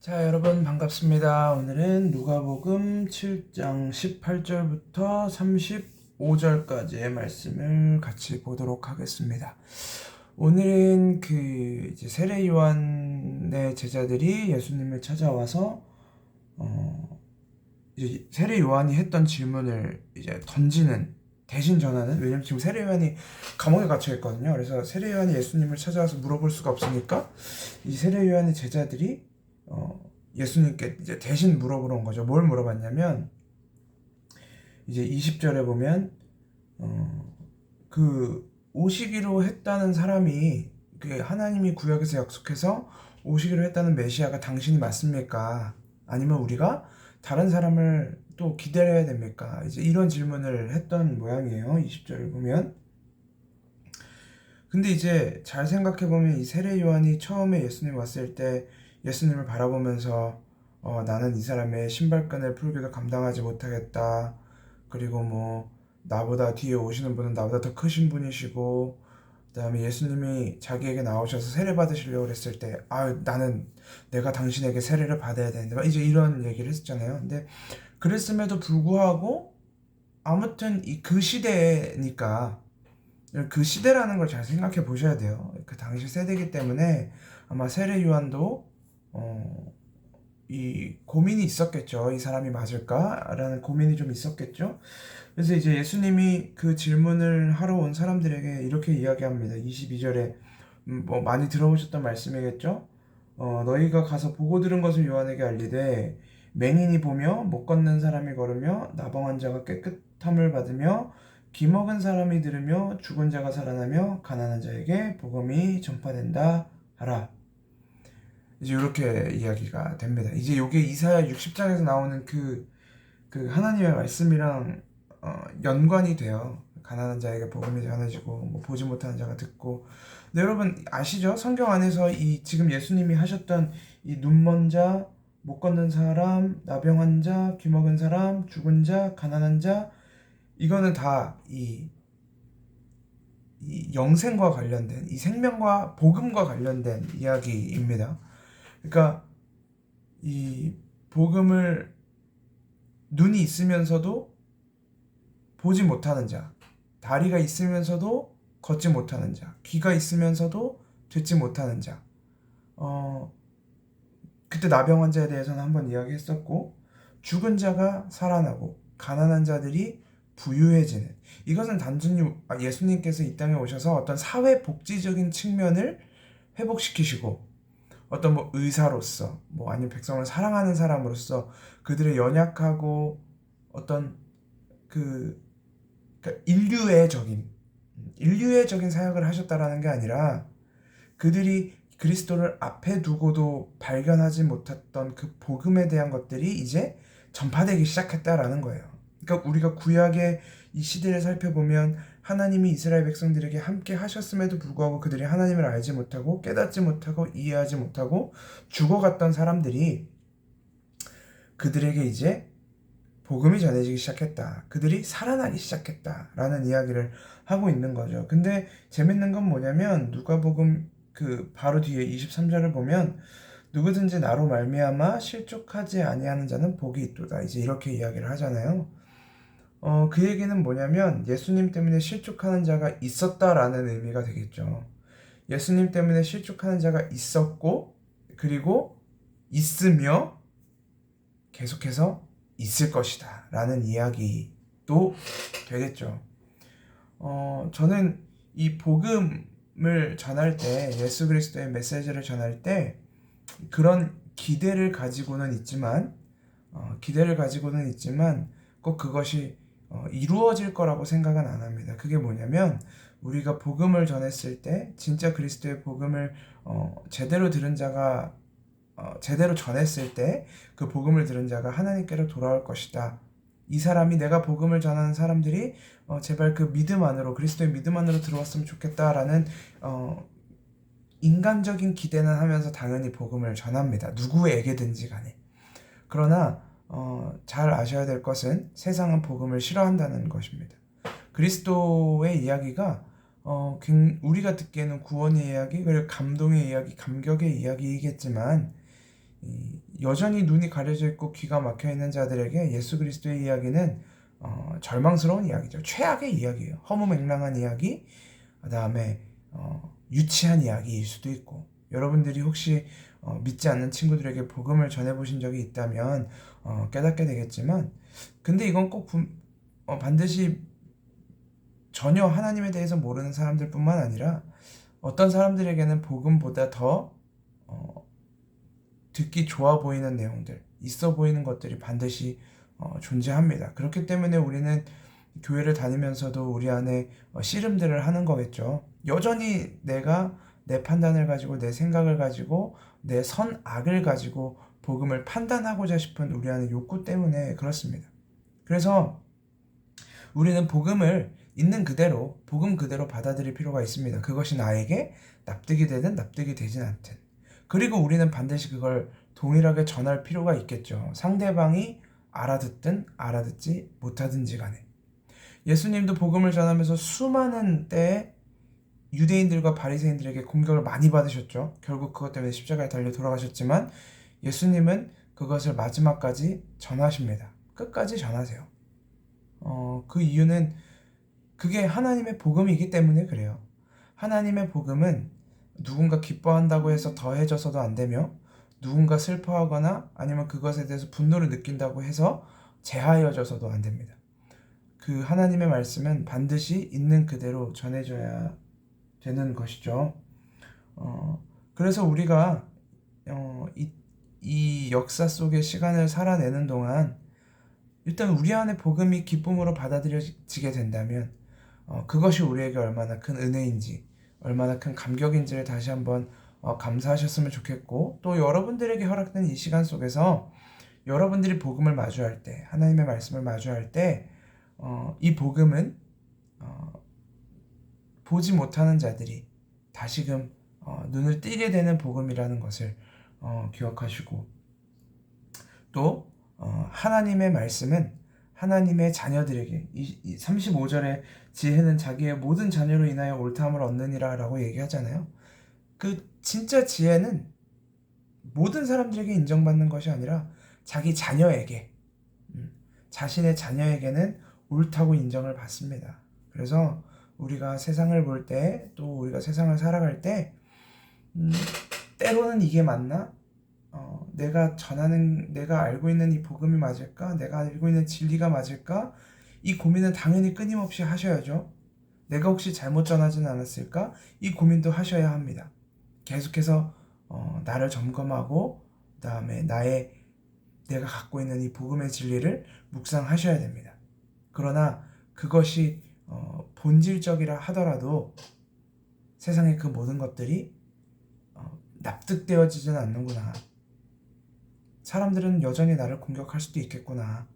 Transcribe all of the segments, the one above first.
자, 여러분 반갑습니다. 오늘은 누가복음 7장 18절부터 35절까지의 말씀을 같이 보도록 하겠습니다. 오늘은 이제 세례 요한의 제자들이 예수님을 찾아와서 이제 세례 요한이 했던 질문을 이제 대신 전하는. 왜냐면 지금 세례 요한이 감옥에 갇혀 있거든요. 그래서 세례 요한이 예수님을 찾아와서 물어볼 수가 없으니까 이 세례 요한의 제자들이 예수님께 이제 대신 물어보러 온 거죠. 뭘 물어봤냐면, 이제 20절에 보면 오시기로 했다는 사람이, 하나님이 구약에서 약속해서 오시기로 했다는 메시아가 당신이 맞습니까? 아니면 우리가 다른 사람을 또 기다려야 됩니까? 이제 이런 질문을 했던 모양이에요. 20절을 보면. 근데 이제 잘 생각해보면 이 세례 요한이 처음에 예수님 왔을 때 예수님을 바라보면서 나는 이 사람의 신발끈을 풀기도 감당하지 못하겠다. 그리고 뭐 나보다 뒤에 오시는 분은 나보다 더 크신 분이시고, 그 다음에 예수님이 자기에게 나오셔서 세례 받으시려고 그랬을 때 나는 내가 당신에게 세례를 받아야 되는데 이제 이런 얘기를 했잖아요. 근데 그랬음에도 불구하고 아무튼 그 시대니까, 그 시대라는 걸 잘 생각해 보셔야 돼요. 그 당시 세대이기 때문에 아마 세례 요한도 이 고민이 있었겠죠. 이 사람이 맞을까라는 고민이 좀 있었겠죠. 그래서 이제 예수님이 그 질문을 하러 온 사람들에게 이렇게 이야기합니다. 22절에 뭐 많이 들어보셨던 말씀이겠죠. 너희가 가서 보고 들은 것을 요한에게 알리되, 맹인이 보며 못 걷는 사람이 걸으며 나병한 자가 깨끗함을 받으며 기 먹은 사람이 들으며 죽은 자가 살아나며 가난한 자에게 복음이 전파된다 하라. 이제 이렇게 이야기가 됩니다. 이제 요게 이사야 60장에서 나오는 그 하나님의 말씀이랑 연관이 돼요. 가난한 자에게 복음이 전해지고 뭐 보지 못하는 자가 듣고. 근데 여러분 아시죠? 성경 안에서 이 지금 예수님이 하셨던 이 눈먼 자, 못 걷는 사람, 나병한 자, 귀 먹은 사람, 죽은 자, 가난한 자, 이거는 다 이 영생과 관련된, 이 생명과 복음과 관련된 이야기입니다. 그러니까 이 복음을 눈이 있으면서도 보지 못하는 자, 다리가 있으면서도 걷지 못하는 자, 귀가 있으면서도 듣지 못하는 자. 그때 나병 환자에 대해서는 한번 이야기했었고, 죽은 자가 살아나고 가난한 자들이 부유해지는, 이것은 단순히 예수님께서 이 땅에 오셔서 어떤 사회 복지적인 측면을 회복시키시고, 어떤 뭐 의사로서, 뭐 아니면 백성을 사랑하는 사람으로서 그들의 연약하고 어떤 그러니까 인류애적인 사역을 하셨다라는 게 아니라, 그들이 그리스도를 앞에 두고도 발견하지 못했던 그 복음에 대한 것들이 이제 전파되기 시작했다라는 거예요. 그러니까 우리가 구약의 이 시대를 살펴보면 하나님이 이스라엘 백성들에게 함께 하셨음에도 불구하고 그들이 하나님을 알지 못하고 깨닫지 못하고 이해하지 못하고 죽어갔던 사람들이, 그들에게 이제 복음이 전해지기 시작했다. 그들이 살아나기 시작했다라는 이야기를 하고 있는 거죠. 근데 재밌는 건 뭐냐면 누가복음 바로 뒤에 23절을 보면, 누구든지 나로 말미암아 실족하지 아니하는 자는 복이 있도다. 이제 이렇게 이야기를 하잖아요. 그 얘기는 뭐냐면 예수님 때문에 실족하는 자가 있었다라는 의미가 되겠죠. 예수님 때문에 실족하는 자가 있었고, 그리고 있으며 계속해서 있을 것이다 라는 이야기도 되겠죠. 저는 이 복음을 전할 때, 예수 그리스도의 메시지를 전할 때 그런 기대를 가지고는 있지만 꼭 그것이 이루어질 거라고 생각은 안 합니다. 그게 뭐냐면, 우리가 복음을 전했을 때, 진짜 그리스도의 복음을 제대로 들은 자가 제대로 전했을 때 그 복음을 들은 자가 하나님께로 돌아올 것이다. 이 사람이, 내가 복음을 전하는 사람들이 제발 그 믿음 안으로, 그리스도의 믿음 안으로 들어왔으면 좋겠다라는 인간적인 기대는 하면서 당연히 복음을 전합니다. 누구에게든지 간에. 그러나 잘 아셔야 될 것은 세상은 복음을 싫어한다는 것입니다. 그리스도의 이야기가 우리가 듣기에는 구원의 이야기, 그리고 감동의 이야기, 감격의 이야기이겠지만, 여전히 눈이 가려져 있고 귀가 막혀 있는 자들에게 예수 그리스도의 이야기는 절망스러운 이야기죠. 최악의 이야기예요. 허무맹랑한 이야기, 그다음에 유치한 이야기일 수도 있고. 여러분들이 혹시 믿지 않는 친구들에게 복음을 전해보신 적이 있다면 깨닫게 되겠지만, 근데 이건 꼭 반드시 전혀 하나님에 대해서 모르는 사람들뿐만 아니라 어떤 사람들에게는 복음보다 더 듣기 좋아 보이는 내용들, 있어 보이는 것들이 반드시 존재합니다. 그렇기 때문에 우리는 교회를 다니면서도 우리 안에 씨름들을 하는 거겠죠. 여전히 내가 내 판단을 가지고, 내 생각을 가지고, 내 선악을 가지고 복음을 판단하고자 싶은 우리 안의 욕구 때문에 그렇습니다. 그래서 우리는 복음을 있는 그대로, 복음 그대로 받아들일 필요가 있습니다. 그것이 나에게 납득이 되든 납득이 되진 않든. 그리고 우리는 반드시 그걸 동일하게 전할 필요가 있겠죠. 상대방이 알아듣든 알아듣지 못하든지 간에. 예수님도 복음을 전하면서 수많은 때에 유대인들과 바리새인들에게 공격을 많이 받으셨죠. 결국 그것 때문에 십자가에 달려 돌아가셨지만 예수님은 그것을 마지막까지 전하십니다. 끝까지 전하세요. 그 이유는 그게 하나님의 복음이기 때문에 그래요. 하나님의 복음은 누군가 기뻐한다고 해서 더해져서도 안 되며, 누군가 슬퍼하거나 아니면 그것에 대해서 분노를 느낀다고 해서 제하여져서도 안 됩니다. 그 하나님의 말씀은 반드시 있는 그대로 전해져야 되는 것이죠. 그래서 우리가 이 역사 속의 시간을 살아내는 동안 일단 우리 안에 복음이 기쁨으로 받아들여지게 된다면 그것이 우리에게 얼마나 큰 은혜인지, 얼마나 큰 감격인지를 다시 한번 감사하셨으면 좋겠고, 또 여러분들에게 허락된 이 시간 속에서 여러분들이 복음을 마주할 때, 하나님의 말씀을 마주할 때 이 복음은 보지 못하는 자들이 다시금 눈을 뜨게 되는 복음이라는 것을 기억하시고, 또 하나님의 말씀은 하나님의 자녀들에게, 이 35절에 지혜는 자기의 모든 자녀로 인하여 옳다함을 얻느니라 라고 얘기하잖아요. 그 진짜 지혜는 모든 사람들에게 인정받는 것이 아니라 자기 자녀에게, 자신의 자녀에게는 옳다고 인정을 받습니다. 그래서 우리가 세상을 볼 때, 또 우리가 세상을 살아갈 때 때로는 이게 맞나? 내가 알고 있는 이 복음이 맞을까? 내가 알고 있는 진리가 맞을까? 이 고민은 당연히 끊임없이 하셔야죠. 내가 혹시 잘못 전하지는 않았을까? 이 고민도 하셔야 합니다. 계속해서 나를 점검하고, 그 다음에 내가 갖고 있는 이 복음의 진리를 묵상하셔야 됩니다. 그러나 그것이 본질적이라 하더라도 세상의 그 모든 것들이 납득되어지진 않는구나. 사람들은 여전히 나를 공격할 수도 있겠구나.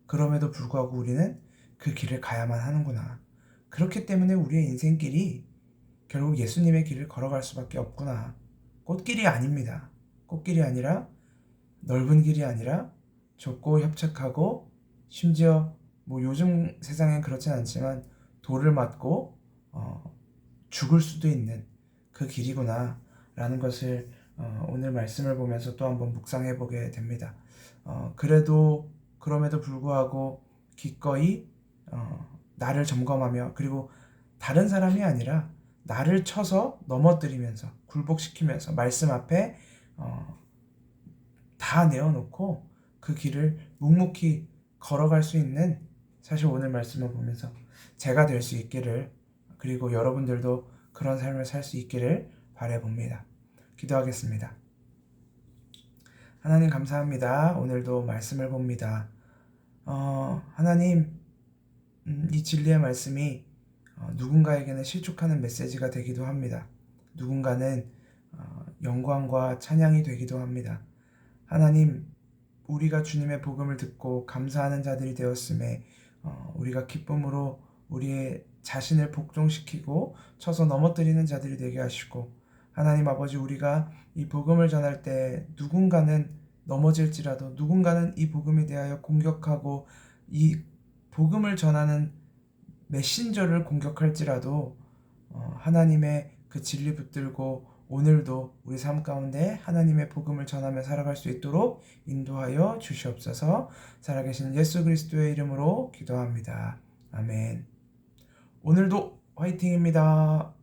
그럼에도 불구하고 우리는 그 길을 가야만 하는구나. 그렇기 때문에 우리의 인생길이 결국 예수님의 길을 걸어갈 수밖에 없구나. 꽃길이 아닙니다. 꽃길이 아니라, 넓은 길이 아니라 좁고 협착하고, 심지어 요즘 세상엔 그렇진 않지만 돌을 맞고 죽을 수도 있는 그 길이구나 라는 것을 오늘 말씀을 보면서 또 한번 묵상해 보게 됩니다. 그럼에도 불구하고 기꺼이 나를 점검하며, 그리고 다른 사람이 아니라 나를 쳐서 넘어뜨리면서, 굴복시키면서 말씀 앞에 다 내어놓고 그 길을 묵묵히 걸어갈 수 있는, 사실 오늘 말씀을 보면서 제가 될 수 있기를, 그리고 여러분들도 그런 삶을 살 수 있기를 바라봅니다. 기도하겠습니다. 하나님 감사합니다. 오늘도 말씀을 봅니다. 하나님, 이 진리의 말씀이 누군가에게는 실족하는 메시지가 되기도 합니다. 누군가는 영광과 찬양이 되기도 합니다. 하나님, 우리가 주님의 복음을 듣고 감사하는 자들이 되었음에 우리가 기쁨으로 우리의 자신을 복종시키고 쳐서 넘어뜨리는 자들이 되게 하시고, 하나님 아버지, 우리가 이 복음을 전할 때 누군가는 넘어질지라도, 누군가는 이 복음에 대하여 공격하고 이 복음을 전하는 메신저를 공격할지라도 하나님의 그 진리 붙들고 오늘도 우리 삶 가운데 하나님의 복음을 전하며 살아갈 수 있도록 인도하여 주시옵소서. 살아계신 예수 그리스도의 이름으로 기도합니다. 아멘. 오늘도 화이팅입니다.